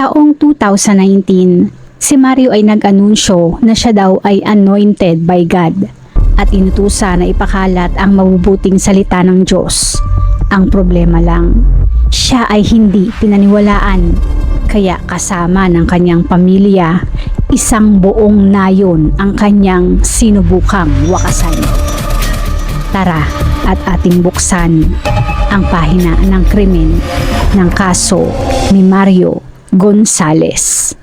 Taong 2019, si Mario ay nag-anunsyo na siya daw ay anointed by God at inutusan na ipakalat ang mabubuting salita ng Diyos. Ang problema lang, siya ay hindi pinaniwalaan, kaya kasama ng kanyang pamilya, isang buong nayon ang kanyang sinubukang wakasan. Tara at ating buksan ang pahina ng krimen ng kaso ni Mario Gonzales.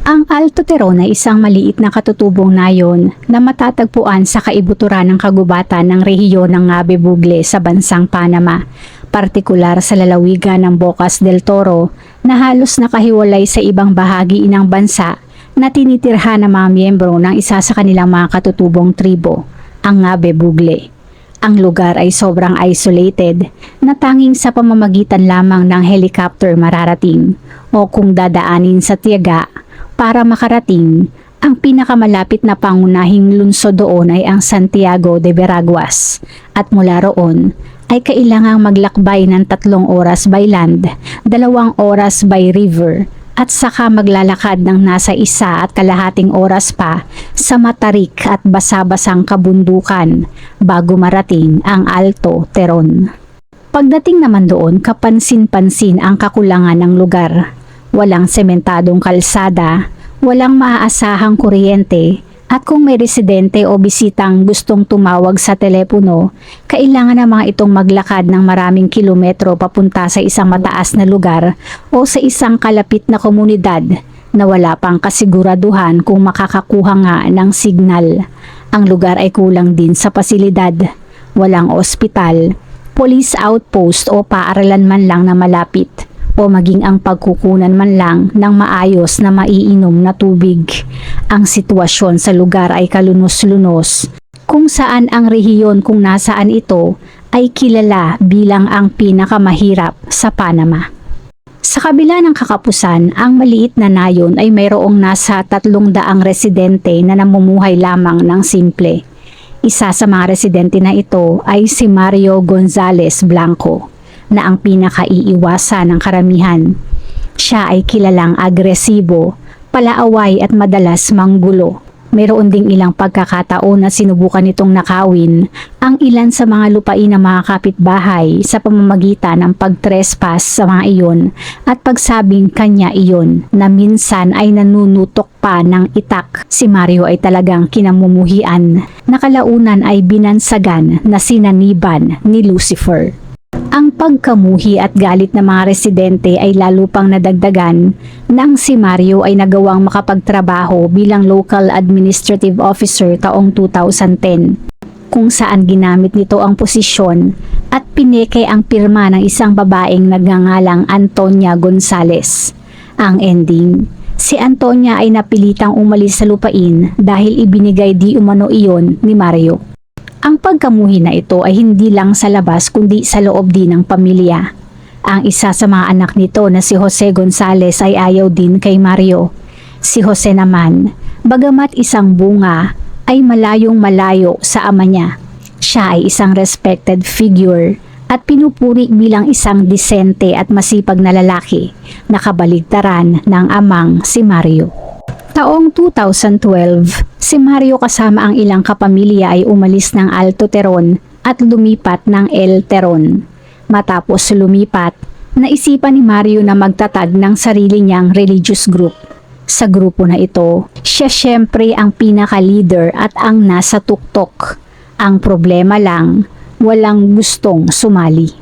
Ang Alto Teron ay isang maliit na katutubong nayon na matatagpuan sa kaibuturan ng kagubatan ng rehiyon ng Ngabe Bugle sa bansang Panama, partikular sa lalawigan ng Bocas del Toro na halos nakahiwalay sa ibang bahagi ng bansa na tinitirhan ng mga miyembro ng isa sa kanilang mga katutubong tribo, ang Ngabe Bugle. Ang lugar ay sobrang isolated na tanging sa pamamagitan lamang ng helicopter mararating o kung dadaanin sa tiyaga. Para makarating, ang pinakamalapit na pangunahing lungsod doon ay ang Santiago de Veraguas at mula roon ay kailangang maglakbay ng 3 oras by land, 2 oras by river at saka maglalakad ng nasa 1.5 oras pa sa matarik at basa-basang kabundukan bago marating ang Alto Teron. Pagdating naman doon, kapansin-pansin ang kakulangan ng lugar. Walang sementadong kalsada, walang maaasahang kuryente, at kung may residente o bisitang gustong tumawag sa telepono, kailangan na mga itong maglakad ng maraming kilometro papunta sa isang mataas na lugar o sa isang kalapit na komunidad na wala pang kasiguraduhan kung makakakuha nga ng signal. Ang lugar ay kulang din sa pasilidad, walang ospital, police outpost o paaralan man lang na malapit, o maging ang pagkukunan man lang ng maayos na maiinom na tubig. Ang sitwasyon sa lugar ay kalunos-lunos, kung saan ang rehiyon kung nasaan ito ay kilala bilang ang pinakamahirap sa Panama. Sa kabila ng kakapusan, ang maliit na nayon ay mayroong nasa 300 residente na namumuhay lamang ng simple. Isa sa mga residente na ito ay si Mario Gonzales Blanco, na ang pinakaiiwasan ng karamihan. Siya ay kilalang agresibo, palaaway at madalas manggulo. Mayroon ding ilang pagkakataon na sinubukan nitong nakawin ang ilan sa mga lupain ng mga kapitbahay sa pamamagitan ng pagtrespass sa mga iyon at pagsabing kanya iyon na minsan ay nanunutok pa ng itak. Si Mario ay talagang kinamumuhian na kalaunan ay binansagan na sinaniban ni Lucifer. Ang pagkamuhi at galit ng mga residente ay lalo pang nadagdagan nang si Mario ay nagawang makapagtrabaho bilang local administrative officer taong 2010, kung saan ginamit nito ang posisyon at pineke ang pirma ng isang babaeng nagngangalang Antonia Gonzales. Ang ending, si Antonia ay napilitang umalis sa lupain dahil ibinigay di umano iyon ni Mario. Ang pagkamuhi na ito ay hindi lang sa labas kundi sa loob din ng pamilya. Ang isa sa mga anak nito na si Jose Gonzales ay ayaw din kay Mario. Si Jose naman, bagamat isang bunga, ay malayong malayo sa ama niya. Siya ay isang respected figure at pinupuri bilang isang disente at masipag na lalaki na kabaligtaran ng amang si Mario. Taong 2012, si Mario kasama ang ilang kapamilya ay umalis ng Alto Teron at lumipat ng El Teron. Matapos lumipat, naisipan ni Mario na magtatag ng sarili niyang religious group. Sa grupo na ito, siya syempre ang pinaka-leader at ang nasa tuktok. Ang problema lang, walang gustong sumali.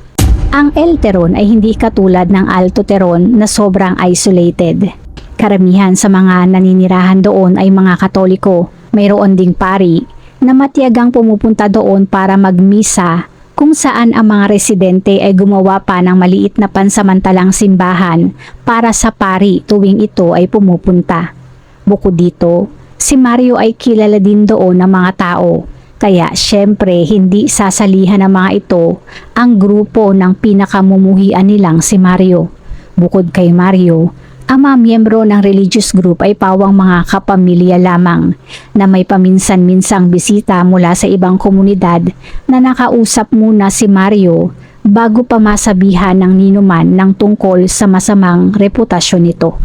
Ang El Teron ay hindi katulad ng Alto Teron na sobrang isolated. Karamihan sa mga naninirahan doon ay mga Katoliko. Mayroon ding pari na matiyagang pumupunta doon para magmisa, kung saan ang mga residente ay gumawa pa ng maliit na pansamantalang simbahan para sa pari tuwing ito ay pumupunta. Bukod dito, si Mario ay kilala din doon ng mga tao, kaya syempre hindi sasalihan ng mga ito ang grupo ng pinakamumuhian nilang si Mario. Bukod kay Mario, Ang mga miyembro ng religious group ay pawang mga kapamilya lamang na may paminsan-minsang bisita mula sa ibang komunidad na nakausap muna si Mario bago pa masabihan ng ninuman ng tungkol sa masamang reputasyon nito.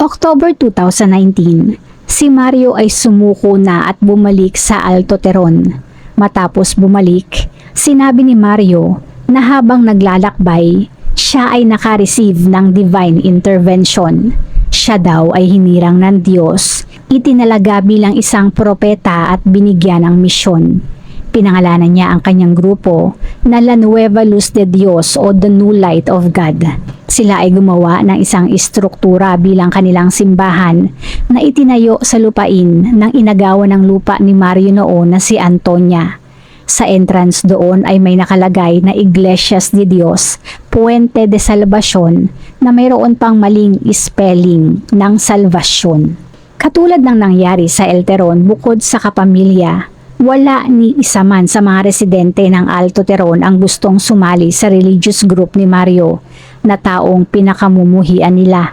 October 2019, si Mario ay sumuko na at bumalik sa Alto Teron. Matapos bumalik, sinabi ni Mario na habang naglalakbay, siya ay naka-receive ng divine intervention. Siya daw ay hinirang ng Diyos, itinalaga bilang isang propeta at binigyan ng misyon. Pinangalanan niya ang kanyang grupo na La Nueva Luz de Dios o The New Light of God. Sila ay gumawa ng isang istruktura bilang kanilang simbahan na itinayo sa lupain ng inagawa ng lupa ni Mario noon na si Antonia. Sa entrance doon ay may nakalagay na Iglesias de Dios, Puente de Salvacion na mayroon pang maling spelling ng salvasyon. Katulad ng nangyari sa El Teron, bukod sa kapamilya, wala ni isa man sa mga residente ng Alto Teron ang gustong sumali sa religious group ni Mario na taong pinakamumuhian nila.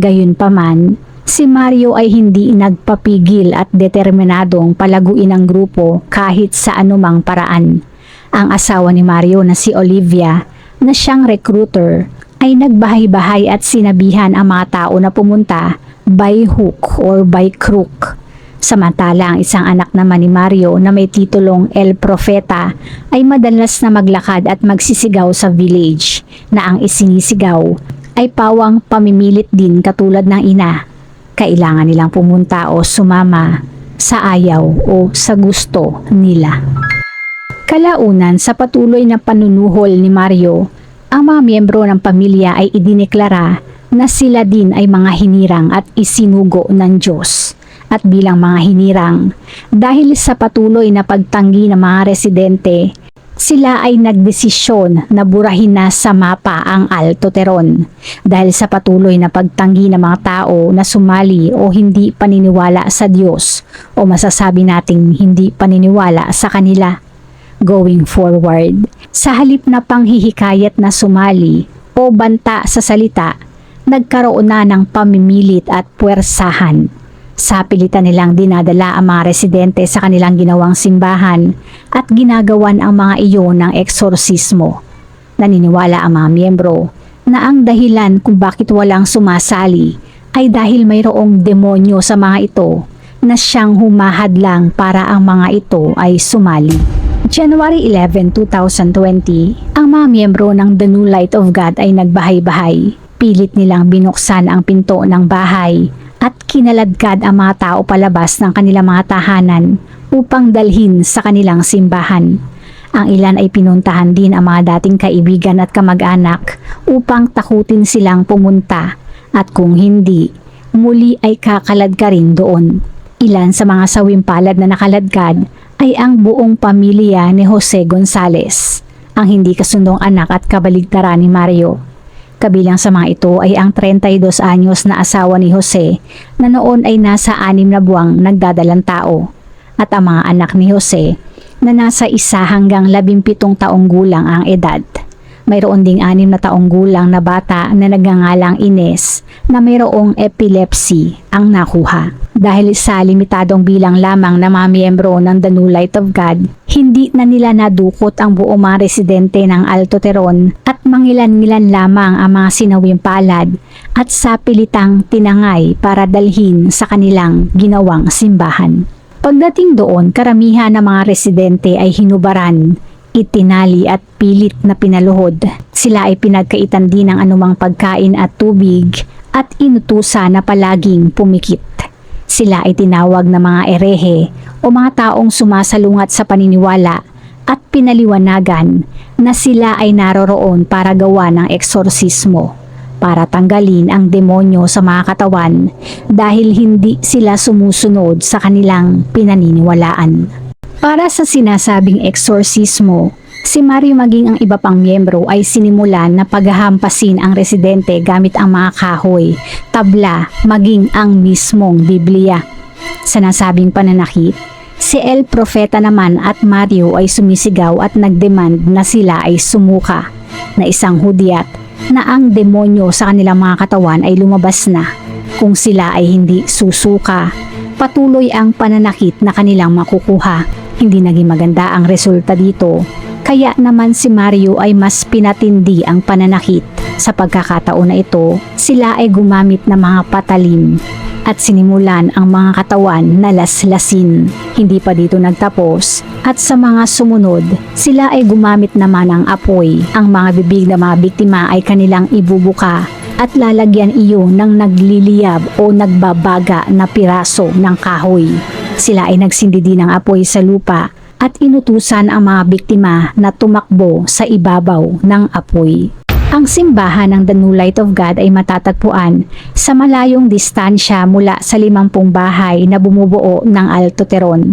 Gayunpaman, si Mario ay hindi nagpapigil at determinadong palaguin ang grupo kahit sa anumang paraan. Ang asawa ni Mario na si Olivia, na siyang recruiter, ay nagbahay-bahay at sinabihan ang mga tao na pumunta by hook or by crook. Samantala ang isang anak naman ni Mario na may titulong El Profeta ay madalas na maglakad at magsisigaw sa village na ang isinisigaw ay pawang pamimilit din katulad ng ina. Kailangan nilang pumunta o sumama sa ayaw o sa gusto nila. Kalaunan sa patuloy na panunuhol ni Mario, ang mga miyembro ng pamilya ay idineklara na sila din ay mga hinirang at isinugo ng Diyos. At bilang mga hinirang, dahil sa patuloy na pagtanggi ng mga residente, sila ay nagdesisyon na burahin na sa mapa ang Alto Teron dahil sa patuloy na pagtanggi ng mga tao na sumali o hindi paniniwala sa Diyos o masasabi nating hindi paniniwala sa kanila. Going forward, sa halip na panghihikayat na sumali o banta sa salita, nagkaroon na ng pamimilit at puwersahan. Sa pilitan nilang dinadala ang mga residente sa kanilang ginawang simbahan at ginagawan ang mga iyon ng eksorsismo. Naniniwala ang mga miyembro na ang dahilan kung bakit walang sumasali ay dahil mayroong demonyo sa mga ito na siyang humahadlang para ang mga ito ay sumali. January 11, 2020, ang mga miyembro ng The New Light of God ay nagbahay-bahay. Pilit nilang binuksan ang pinto ng bahay at kinaladkad ang mga tao palabas ng kanilang mga tahanan upang dalhin sa kanilang simbahan. Ang ilan ay pinuntahan din ang mga dating kaibigan at kamag-anak upang takutin silang pumunta at kung hindi, muli ay kakalad ka rin doon. Ilan sa mga sawimpalad na nakaladkad ay ang buong pamilya ni Jose Gonzalez, ang hindi kasundong anak at kabaligtaran ni Mario. Kabilang sa mga ito ay ang 32 anyos na asawa ni Jose na noon ay nasa 6 na buwang nagdadalang tao at ang mga anak ni Jose na nasa 1 hanggang 17 taong gulang ang edad. Mayroon ding 6 na taong gulang na bata na nagngangalang Ines na mayroong epilepsy ang nakuha. Dahil sa limitadong bilang lamang na mga miyembro ng The New Light of God, hindi na nila nadukot ang buong mga residente ng Alto Teron at mangilan-ngilan lamang ang mga sinawing palad at sapilitang tinangay para dalhin sa kanilang ginawang simbahan. Pagdating doon, karamihan ng mga residente ay hinubaran, itinali at pilit na pinaluhod. Sila ay pinagkaitan din ng anumang pagkain at tubig at inutusan na palaging pumikit. Sila ay tinawag na mga erehe o mga taong sumasalungat sa paniniwala at pinaliwanagan na sila ay naroroon para gawa ng eksorsismo, para tanggalin ang demonyo sa mga katawan dahil hindi sila sumusunod sa kanilang pinaniniwalaan. Para sa sinasabing eksorsismo, si Mario maging ang iba pang miyembro ay sinimulan na paghahampasin ang residente gamit ang mga kahoy, tabla, maging ang mismong Biblia. Sa nasabing pananakit, si El Profeta naman at Mario ay sumisigaw at nagdemand na sila ay sumuka, na isang hudyat na ang demonyo sa kanilang mga katawan ay lumabas na. Kung sila ay hindi susuka, patuloy ang pananakit na kanilang makukuha. Hindi naging maganda ang resulta dito. Kaya naman si Mario ay mas pinatindi ang pananakit. Sa pagkakataon na ito, sila ay gumamit ng mga patalim at sinimulan ang mga katawan na laslasin. Hindi pa dito nagtapos at sa mga sumunod, sila ay gumamit naman ng apoy. Ang mga bibig ng mga biktima ay kanilang ibubuka at lalagyan iyon ng nagliliyab o nagbabaga na piraso ng kahoy. Sila ay nagsindi din ng apoy sa lupa at inutusan ang mga biktima na tumakbo sa ibabaw ng apoy. Ang simbahan ng The New Light of God ay matatagpuan sa malayong distansya mula sa 50 bahay na bumubuo ng Alto Teron.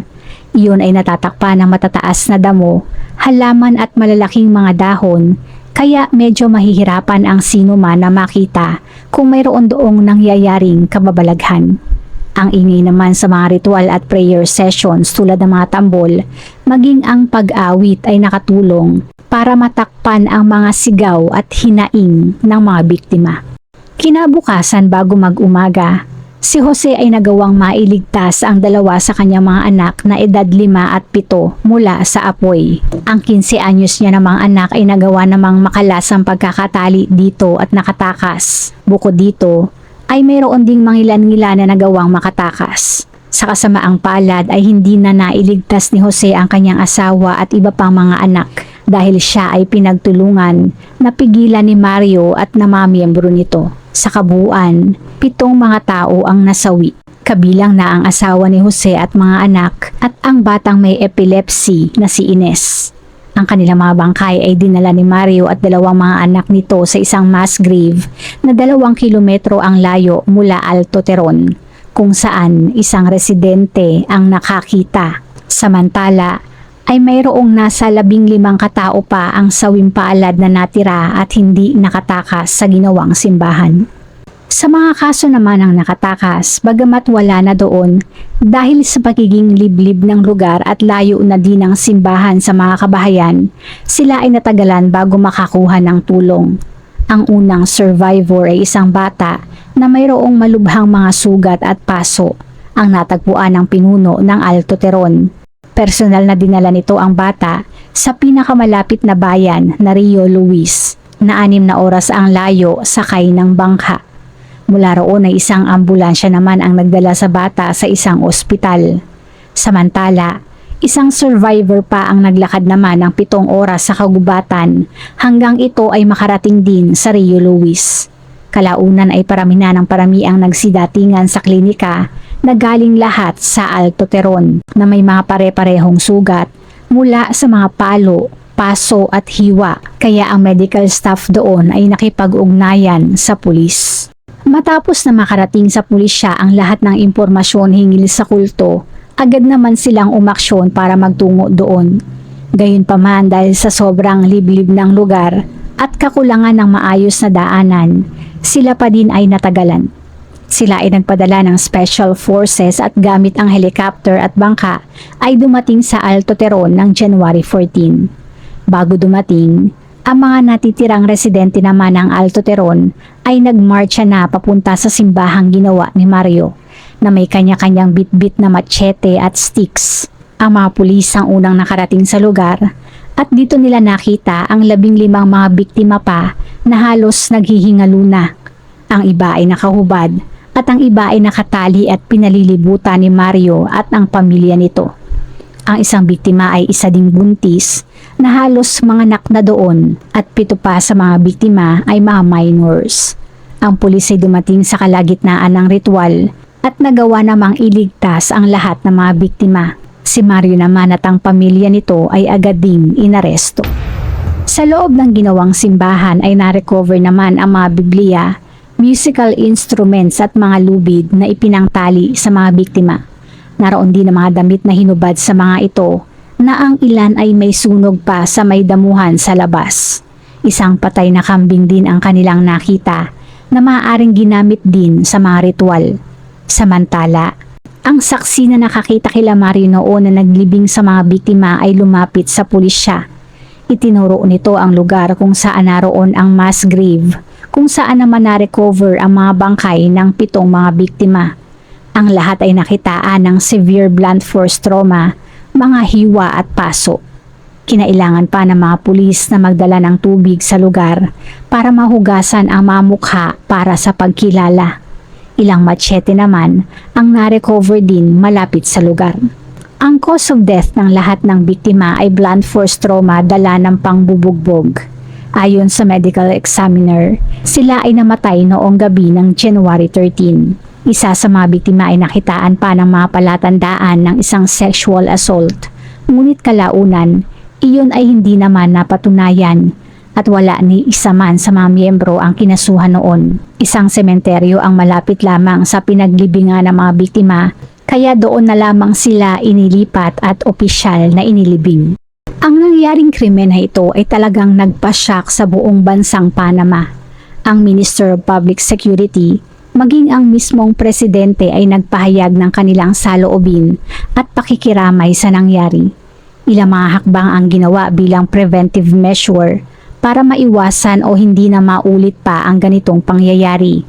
Iyon ay natatakpan ng matataas na damo, halaman at malalaking mga dahon, kaya medyo mahihirapan ang sino man na makita kung mayroon doong nangyayaring kababalaghan. Ang ingay naman sa mga ritual at prayer sessions tulad ng mga tambol, maging ang pag-awit ay nakatulong para matakpan ang mga sigaw at hinaing ng mga biktima. Kinabukasan bago mag-umaga, si Jose ay nagawang mailigtas ang dalawa sa kanyang mga anak na edad 5 at 7 mula sa apoy. Ang 15 anyos niya namang anak ay nagawa namang makalas ang pagkakatali dito at nakatakas. Bukod dito, ay mayroon ding mangilan-ngilan na nagawang makatakas. Sa kasamaang palad ay hindi na nailigtas ni Jose ang kanyang asawa at iba pang mga anak dahil siya ay pinagtulungan na pigilan ni Mario at na mga miyembro nito. Sa kabuuan, 7 mga tao ang nasawi, kabilang na ang asawa ni Jose at mga anak at ang batang may epilepsy na si Ines. Ang kanilang mga bangkay ay dinala ni Mario at 2 mga anak nito sa isang mass grave na 2 kilometro ang layo mula Alto Teron, kung saan isang residente ang nakakita. Samantala, ay mayroong nasa 15 katao pa ang sawing palad na natira at hindi nakatakas sa ginawang simbahan. Sa mga kaso naman ang nakatakas, bagamat wala na doon, dahil sa pagiging liblib ng lugar at layo na din ang simbahan sa mga kabahayan, sila ay natagalan bago makakuha ng tulong. Ang unang survivor ay isang bata na mayroong malubhang mga sugat at paso, ang natagpuan ng pinuno ng Alto Teron. Personal na dinala nito ang bata sa pinakamalapit na bayan na Rio Luis, na 6 na oras ang layo sakay ng bangka. Mula roon ay isang ambulansya naman ang nagdala sa bata sa isang ospital. Samantala, isang survivor pa ang naglakad naman ng 7 oras sa kagubatan hanggang ito ay makarating din sa Rio Luis. Kalaunan ay parami na ng parami ang nagsidatingan sa klinika na galing lahat sa Alto Teron na may mga pare-parehong sugat mula sa mga palo, paso at hiwa, kaya ang medical staff doon ay nakipag-ugnayan sa pulis. Matapos na makarating sa pulisya ang lahat ng impormasyon hinggil sa kulto, agad naman silang umaksyon para magtungo doon. Gayunpaman dahil sa sobrang liblib ng lugar at kakulangan ng maayos na daanan, sila pa din ay natagalan. Sila ay nagpadala ng special forces at gamit ang helicopter at bangka ay dumating sa Alto Teron ng January 14. Bago dumating, ang mga natitirang residente naman ng Alto Teron ay nagmarcha na papunta sa simbahang ginawa ni Mario na may kanya-kanyang bit-bit na machete at sticks. Ang mga pulis ang unang nakarating sa lugar at dito nila nakita ang 15 mga biktima pa na halos naghihingalo na. Ang iba ay nakahubad at ang iba ay nakatali at pinalilibutan ni Mario at ang pamilya nito. Ang isang biktima ay isa ding buntis na halos manganak na doon at 7 pa sa mga biktima ay mga minors. Ang pulis ay dumating sa kalagitnaan ng ritual at nagawa namang iligtas ang lahat ng mga biktima. Si Mario naman at ang pamilya nito ay agad ding inaresto. Sa loob ng ginawang simbahan ay narecover naman ang mga Biblia, musical instruments at mga lubid na ipinangtali sa mga biktima. Naroon din ang mga damit na hinubad sa mga ito na ang ilan ay may sunog pa sa may damuhan sa labas. Isang patay na kambing din ang kanilang nakita na maaaring ginamit din sa mga ritual. Samantala, ang saksi na nakakita kila Mario noon na naglibing sa mga biktima ay lumapit sa pulisya. Itinuro nito ang lugar kung saan naroon ang mass grave, kung saan naman na-recover ang mga bangkay ng 7 mga biktima. Ang lahat ay nakitaan ng severe blunt force trauma, mga hiwa at paso. Kinailangan pa ng mga pulis na magdala ng tubig sa lugar para mahugasan ang mga mukha para sa pagkilala. Ilang machete naman ang na-recover din malapit sa lugar. Ang cause of death ng lahat ng biktima ay blunt force trauma dala ng pangbubugbog. Ayon sa medical examiner, sila ay namatay noong gabi ng January 13. Isa sa mga biktima ay nakitaan pa ng mga palatandaan ng isang sexual assault. Ngunit kalaunan, iyon ay hindi naman napatunayan at wala ni isa man sa mga miyembro ang kinasuhan noon. Isang sementeryo ang malapit lamang sa pinaglibingan ng mga biktima, kaya doon na lamang sila inilipat at opisyal na inilibing. Ang nangyaring krimen na ito ay talagang nagpasyak sa buong bansang Panama. Ang Minister of Public Security, maging ang mismong presidente ay nagpahayag ng kanilang saloobin at pakikiramay sa nangyari. Ilang mga hakbang ang ginawa bilang preventive measure para maiwasan o hindi na maulit pa ang ganitong pangyayari.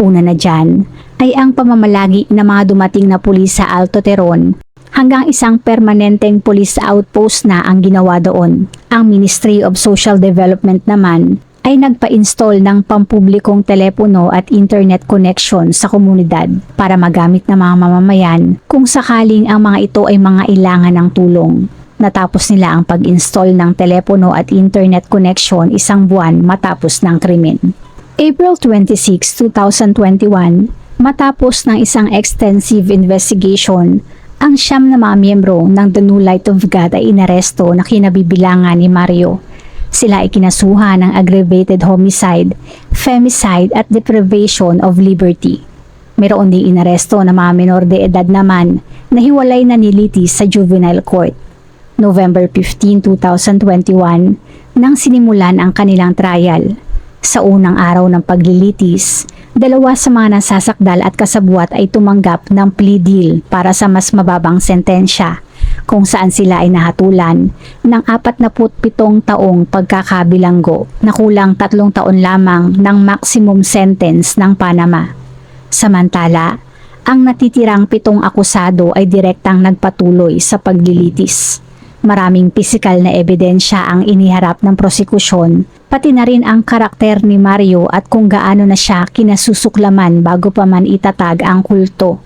Una na dyan ay ang pamamalagi ng mga dumating na pulis sa Alto Teron hanggang isang permanenteng police outpost na ang ginawa doon. Ang Ministry of Social Development naman ay nagpa-install ng pampublikong telepono at internet connection sa komunidad para magamit ng mga mamamayan kung sakaling ang mga ito ay mga ilangan ng tulong. Natapos nila ang pag-install ng telepono at internet connection 1 buwan matapos ng krimen. April 26, 2021, matapos ng isang extensive investigation, ang 9 na mga miyembro ng The New Light of God ay inaresto na kinabibilangan ni Mario. Sila ay kinasuhan ng aggravated homicide, femicide at deprivation of liberty. Mayroon ding inaresto na mga menor de edad naman na hiwalay na nilitis sa juvenile court. November 15, 2021, nang sinimulan ang kanilang trial. Sa unang araw ng paglilitis, 2 sa mga nasasakdal at kasabwat ay tumanggap ng plea deal para sa mas mababang sentensya, kung saan sila ay nahatulan ng 47 taong pagkakabilanggo na kulang 3 taon lamang ng maximum sentence ng Panama. Samantala, ang natitirang 7 akusado ay direktang nagpatuloy sa paglilitis. Maraming pisikal na ebidensya ang iniharap ng prosekusyon, pati na rin ang karakter ni Mario at kung gaano na siya kinasusuklaman bago pa man itatag ang kulto.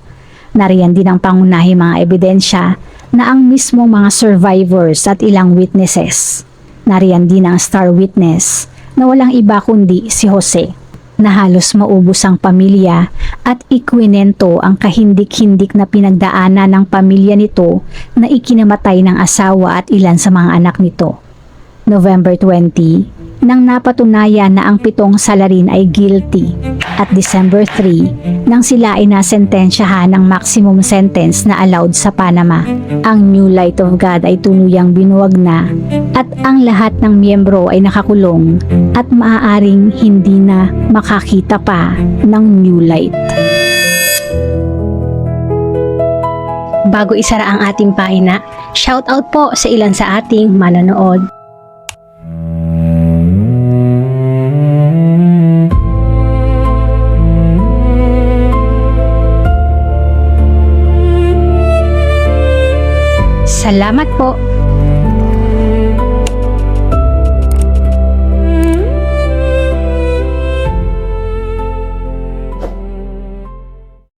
Nariyan din ang pangunahing mga ebidensya na ang mismong mga survivors at ilang witnesses. Nariyan din ang star witness na walang iba kundi si Jose, na halos maubos ang pamilya at ikwinento ang kahindik-hindik na pinagdaanan ng pamilya nito na ikinamatay ng asawa at ilan sa mga anak nito. November 20, nang napatunayan na ang 7 salarin ay guilty, at December 3, nang sila ay nasentensyahan ng maximum sentence na allowed sa Panama. Ang New Light of God ay tuluyang binuwag na at ang lahat ng miyembro ay nakakulong at maaaring hindi na makakita pa ng New Light. Bago isara ang ating pahina, shoutout po sa ilan sa ating manonood. Salamat po